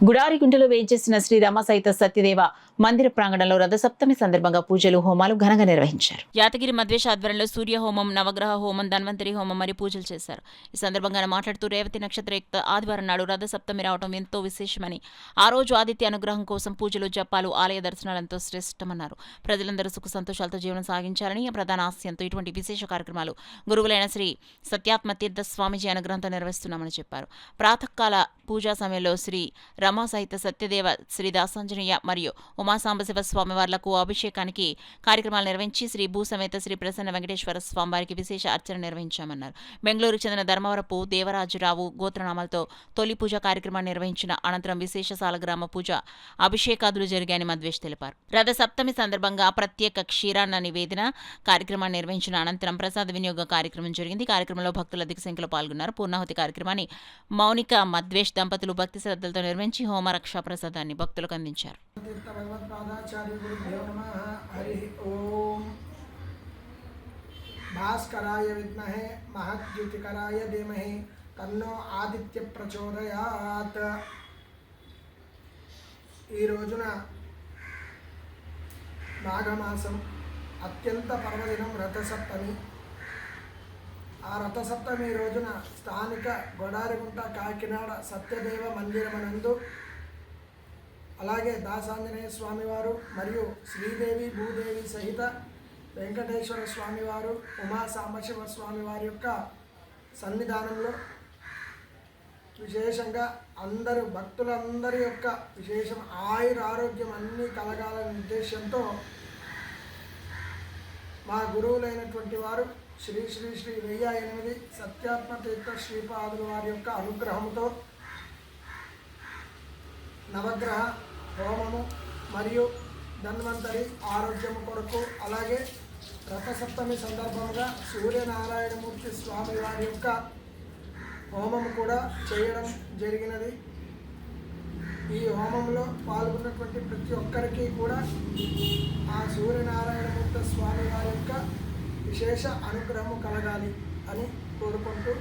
గుడారిగుంటలో వేయించేసిన శ్రీ రమ సహిత సత్యదేవ మందిర ప్రాంగణంలో రథసప్తమి సందర్భంగా పూజలు హోమాలు ఘనంగా నిర్వహించారు. యాతగిరి మధ్వేష్ ఆధ్వర్యంలో సూర్య హోమం, నవగ్రహ హోమం, ధన్వంతరి హోమం మరియు పూజలు చేశారు. ఈ సందర్భంగా మాట్లాడుతూ రేవతి నక్షత్రయుక్త ఆదివారం నాడు రథసప్తమి రావడం ఎంతో విశేషమని, ఆ రోజు ఆదిత్య అనుగ్రహం కోసం పూజలు, జపాలు, ఆలయ దర్శనాలంతో శ్రేష్టమన్నారు. ప్రజలందరూ సుఖ సంతోషాలతో జీవనం సాగించాలని ప్రధాన ఆశయంతో ఇటువంటి విశేష కార్యక్రమాలు గురువులైన శ్రీ సత్యాత్మ తీర్థ స్వామిజీ అనుగ్రహంతో నిర్వహిస్తున్నామని చెప్పారు. ప్రాతకాల పూజా సమయంలో శ్రీ రమ సహిత సత్యదేవ, శ్రీ దాసాంజనేయ మరియు ఉమాసాంబశివ స్వామివార్లకు అభిషేకానికి కార్యక్రమాలు నిర్వహించి శ్రీ భూసమేత శ్రీ ప్రసన్న వెంకటేశ్వర స్వామివారికి విశేష అర్చన నిర్వహించామన్నారు. బెంగళూరుకు చెందిన ధర్మవరపు దేవరాజురావు గోత్రనామాలతో తొలి పూజ కార్యక్రమాన్ని నిర్వహించిన అనంతరం విశేష సాలగ్రామ పూజ, అభిషేకాదులు జరిగాయని మధ్వేష్ తెలిపారు. రథ సప్తమి సందర్భంగా ప్రత్యేక క్షీరాన్న నివేదన కార్యక్రమాన్ని నిర్వహించిన అనంతరం ప్రసాద వినియోగ కార్యక్రమం జరిగింది. కార్యక్రమంలో భక్తులు అధిక సంఖ్యలో పాల్గొన్నారు. పూర్ణాహుతి కార్యక్రమాన్ని మౌనిక మధ్వేష్ దంపతులు భక్తి శ్రద్ధలతో నిర్వహించి హోమరక్షా ప్రసాదాన్ని భక్తులకు అందించారు. భాస్కరాయ విద్మహే మహద్యుతికరాయ ధీమహి తన్నో ఆదిత్య ప్రచోదయాత్. ఈ రోజున మాఘమాసం అత్యంత పర్వదినం రథసప్తమి. ఆ రథసప్తమి రోజున స్థానిక గొడారిగుంట కాకినాడ సత్యదేవ మందిరమనందు, అలాగే దాసాంజనేయ స్వామివారు మరియు శ్రీదేవి భూదేవి సహిత వెంకటేశ్వర స్వామివారు, ఉమా సాంబశివ స్వామివారి యొక్క సన్నిధానంలో విశేషంగా అందరూ భక్తులందరి యొక్క విశేషం ఆయుర ఆరోగ్యం అన్నీ కలగాలనే ఉద్దేశంతో మా గురువులైనటువంటి వారు శ్రీ శ్రీ శ్రీ 1008 సత్యాత్మ తీర్థ శ్రీపాదుల వారి యొక్క అనుగ్రహంతో నవగ్రహ హోమము మరియు ధన్వంతరి ఆరోగ్యము కొరకు, అలాగే రథసప్తమి సందర్భంగా సూర్యనారాయణమూర్తి స్వామి వారి యొక్క హోమము కూడా చేయడం జరిగినది. ఈ హోమంలో పాల్గొన్నటువంటి ప్రతి ఒక్కరికి కూడా ఆ సూర్యనారాయణమూర్తి స్వామి వారి యొక్క విశేష అనుగ్రహము కలగాలి అని కోరుకుంటూ